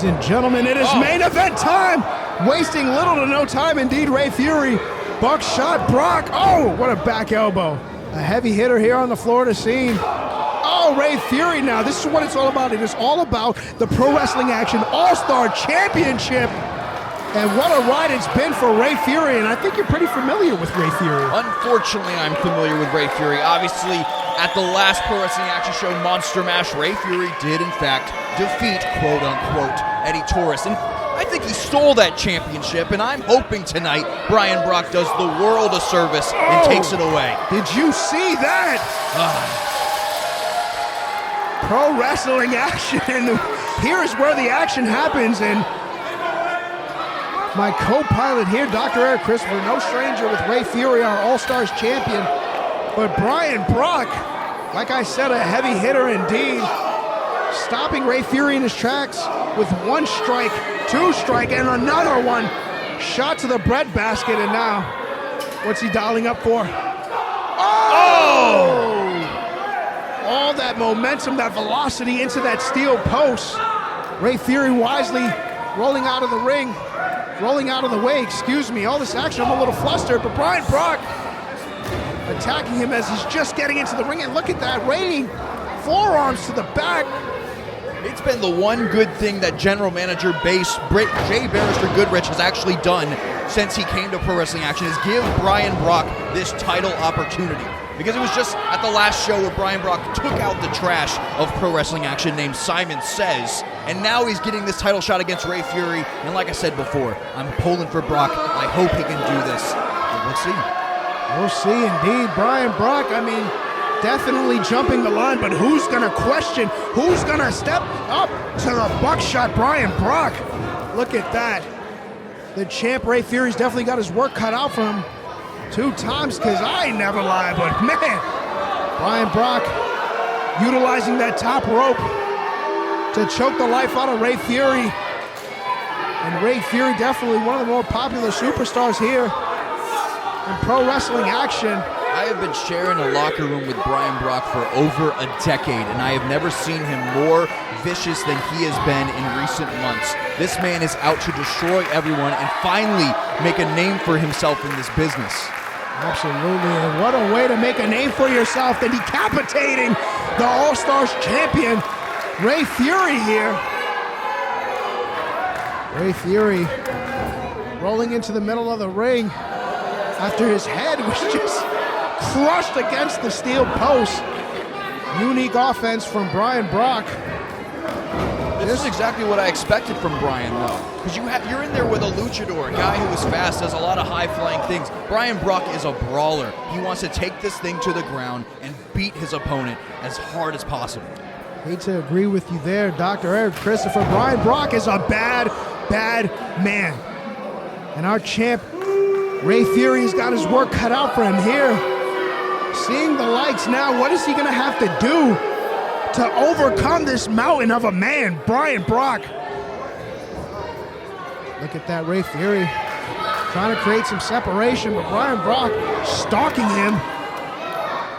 Ladies and gentlemen, it is main event time. Wasting little to no time indeed, Rey Fury. Buckshot Brock. Oh, what a back elbow. A heavy hitter here on the Florida scene. Oh, Rey Fury now. This is what it's all about. It is all about the Pro Wrestling Action All-Star Championship. And what a ride it's been for Rey Fury, and I think you're pretty familiar with Rey Fury. Unfortunately, I'm familiar with Rey Fury. Obviously, at the last Pro Wrestling Action Show Monster Mash, Rey Fury did, in fact, defeat, quote-unquote, Eddie Torres. And I think he stole that championship, and I'm hoping tonight Brian Brock does the world a service and takes it away. Did you see that? Pro Wrestling Action, and here is where the action happens, and my co-pilot here, Dr. Eric Christopher, no stranger with Rey Fury, our All-Stars champion. But Brian Brock, like I said, a heavy hitter indeed, stopping Rey Fury in his tracks with one strike, two strike, and another one. Shot to the breadbasket, and now, what's he dialing up for? Oh! All that momentum, that velocity into that steel post. Rey Fury wisely rolling out of the ring. Rolling out of the way, excuse me. All this action, I'm a little flustered, but Brian Brock attacking him as he's just getting into the ring. And look at that, raining forearms to the back. It's been the one good thing that General Manager Jay Barrister Goodrich has actually done since he came to Pro Wrestling Action is give Brian Brock this title opportunity. Because it was just at the last show where Brian Brock took out the trash of Pro Wrestling Action named Simon Says, and now he's getting this title shot against Rey Fury. And like I said before, I'm pulling for Brock. I hope he can do this. But we'll see. We'll see indeed. Brian Brock, I mean, definitely jumping the line, but who's going to question? Who's going to step up to the buckshot Brian Brock? Look at that. The champ Rey Fury's definitely got his work cut out for him. 2 times, because I never lie, but man, Brian Brock utilizing that top rope to choke the life out of Rey Fury. And Rey Fury definitely one of the more popular superstars here in Pro Wrestling Action. I have been sharing a locker room with Brian Brock for over a decade, and I have never seen him more vicious than he has been in recent months. This man is out to destroy everyone and finally make a name for himself in this business. Absolutely, and what a way to make a name for yourself than decapitating the All-Stars champion, Rey Fury here. Rey Fury rolling into the middle of the ring after his head was just crushed against the steel post. Unique offense from Brian Brock. This is exactly what I expected from Brian, though. Because you're in there with a luchador, a guy who is fast, does a lot of high-flying things. Brian Brock is a brawler. He wants to take this thing to the ground and beat his opponent as hard as possible. Hate to agree with you there, Dr. Eric Christopher. Brian Brock is a bad, bad man. And our champ, Rey Fury's got his work cut out for him here. Seeing the lights now, what is he going to have to do to overcome this mountain of a man, Brian Brock? Look at that, Rey Fury trying to create some separation, but Brian Brock stalking him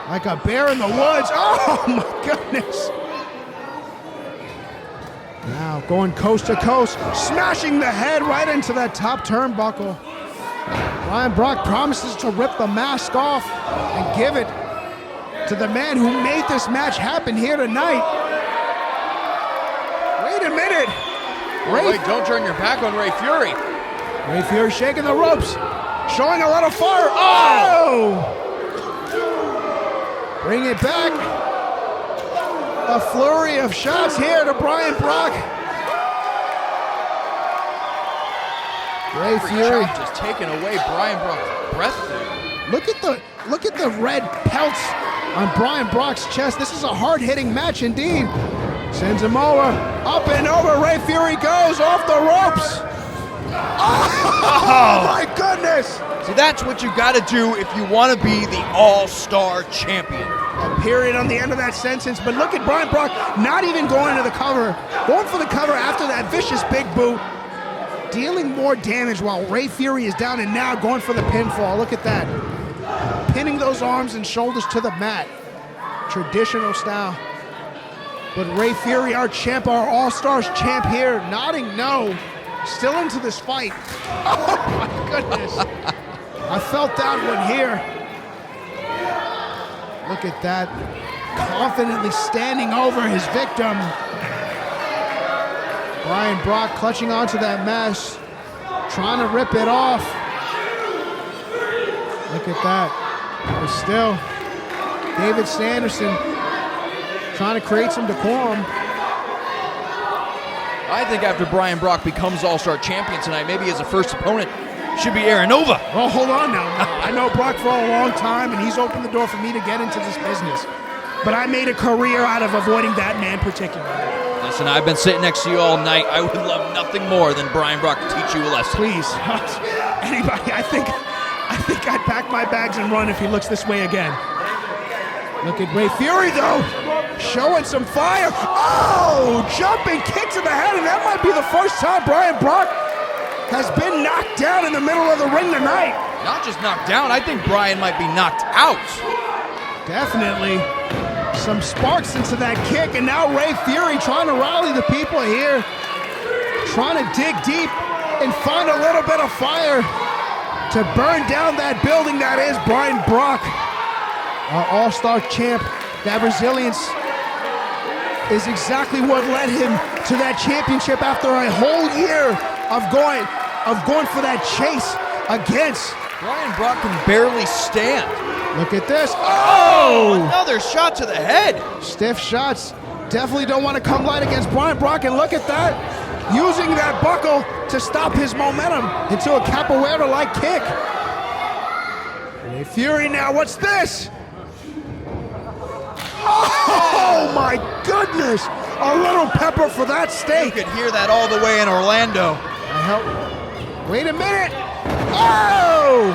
like a bear in the woods. Oh my goodness. Now going coast to coast, smashing the head right into that top turnbuckle. Brian Brock promises to rip the mask off and give it to the man who made this match happen here tonight. Wait a minute. Wait, don't turn your back on Rey Fury. Rey Fury shaking the ropes, showing a lot of fire. Oh! Bring it back. A flurry of shots here to Brian Brock. Rey Fury just taking away Brian Brock's breath there. Look at the red pelts on Brian Brock's chest. This is a hard-hitting match indeed. Sends him over, up and over. Rey Fury goes off the ropes. Oh my goodness! See, that's what you got to do if you want to be the All-Star champion. A period on the end of that sentence, but look at Brian Brock not even going to the cover. Going for the cover after that vicious big boot. Dealing more damage while Rey Fury is down and now going for the pinfall. Look at that. Pinning those arms and shoulders to the mat. Traditional style. But Rey Fury, our champ, our All-Stars champ here, nodding no. Still into this fight. Oh my goodness. I felt that one here. Look at that. Confidently standing over his victim. Brian Brock clutching onto that mesh, trying to rip it off. Look at that. But still, David Sanderson trying to create some decorum. I think after Brian Brock becomes All-Star champion tonight, maybe as a first opponent, should be Aaron Nova. Well, hold on now. I know Brock for a long time, and he's opened the door for me to get into this business. But I made a career out of avoiding that man particularly. Listen, I've been sitting next to you all night. I would love nothing more than Brian Brock to teach you a lesson. Please. Anybody, I think I'd pack my bags and run if he looks this way again. Look at Rey Fury, though. Showing some fire. Oh, jumping kick to the head, and that might be the first time Brian Brock has been knocked down in the middle of the ring tonight. Not just knocked down, I think Brian might be knocked out. Definitely. Some sparks into that kick, and now Rey Fury trying to rally the people here. Trying to dig deep and find a little bit of fire to burn down that building that is Brian Brock. Our All-Star champ. That resilience is exactly what led him to that championship after a whole year of going for that chase against. Brian Brock can barely stand. Look at this. Oh! Another shot to the head. Stiff shots definitely don't want to come light against Brian Brock, and look at that. Using that buckle to stop his momentum into a capoeira-like kick. Rey Fury now, what's this? Oh my goodness! A little pepper for that steak. You could hear that all the way in Orlando. Wait a minute. Oh!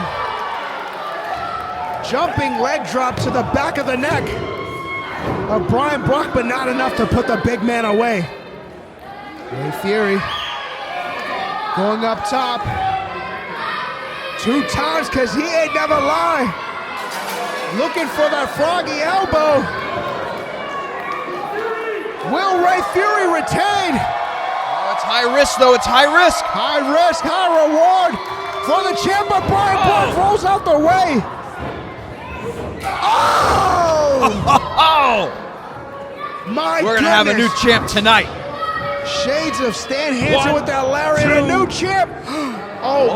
Jumping leg drop to the back of the neck of Brian Brock, but not enough to put the big man away. Rey Fury going up top 2 times because he ain't never lie. Looking for that froggy elbow. Will Rey Fury retain? Oh, it's high risk, though. It's high risk. High risk, high reward for the champ, but Brian Brock rolls out the way. Oh! My We're going to have a new champ tonight. Shades of Stan Hansen with that lariat. A new champ. Oh,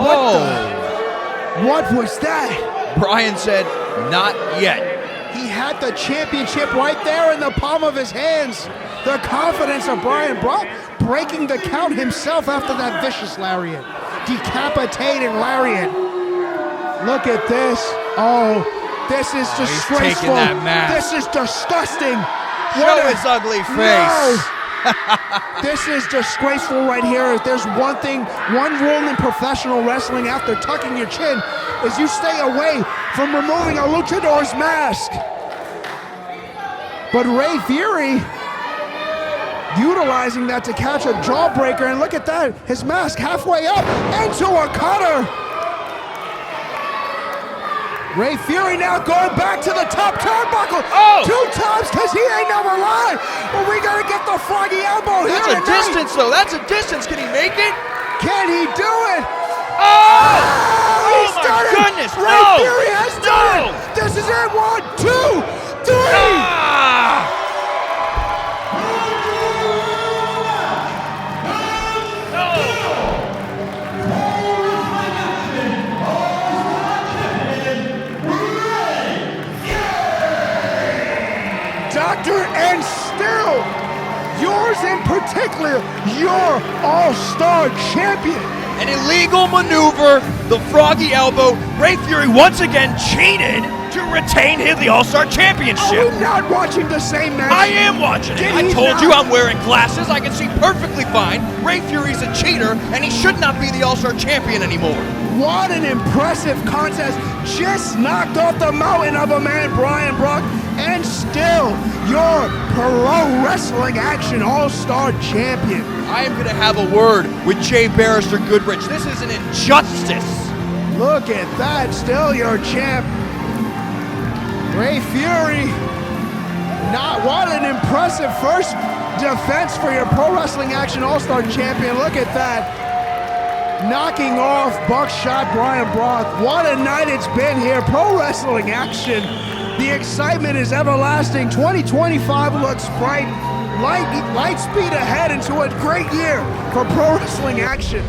what was that? Brian said, not yet. He had the championship right there in the palm of his hands. The confidence of Brian Brock breaking the count himself after that vicious lariat. Decapitating lariat. Look at this. Oh, this is disgraceful. He's taking that mask. This is disgusting. Show his ugly face. No. This is disgraceful right here. If there's one rule in professional wrestling after tucking your chin is you stay away from removing a luchador's mask. But Rey Fury utilizing that to catch a jawbreaker, and look at that, his mask halfway up into a cutter. Rey Fury now going back to the top turnbuckle. 2 times because he ain't never lied. But we gotta get the froggy elbow. That's a distance, though. That's a distance. Can he make it? Can he do it? Oh! He's Oh done my it. goodness! Rey Fury has done it. This is it. 1, 2, 3. And still, yours in particular, your All-Star champion. An illegal maneuver, the froggy elbow. Rey Fury once again cheated to retain the All-Star Championship. Are we not watching the same match? I am watching it. I told you I'm wearing glasses. I can see perfectly fine. Rey Fury's a cheater, and he should not be the All-Star Champion anymore. What an impressive contest. Just knocked off the mountain of a man, Brian Brock, and still your pro wrestling action All-Star champion. I am going to have a word with Jay Barrister Goodrich. This is an injustice. Look at that, still your champ. Rey Fury, what an impressive impressive first defense for your Pro Wrestling Action All-Star champion. Look at that. Knocking off Buckshot Brian Brock. What a night it's been here. Pro Wrestling Action. The excitement is everlasting. 2025 looks bright. Light speed ahead into a great year for Pro Wrestling Action.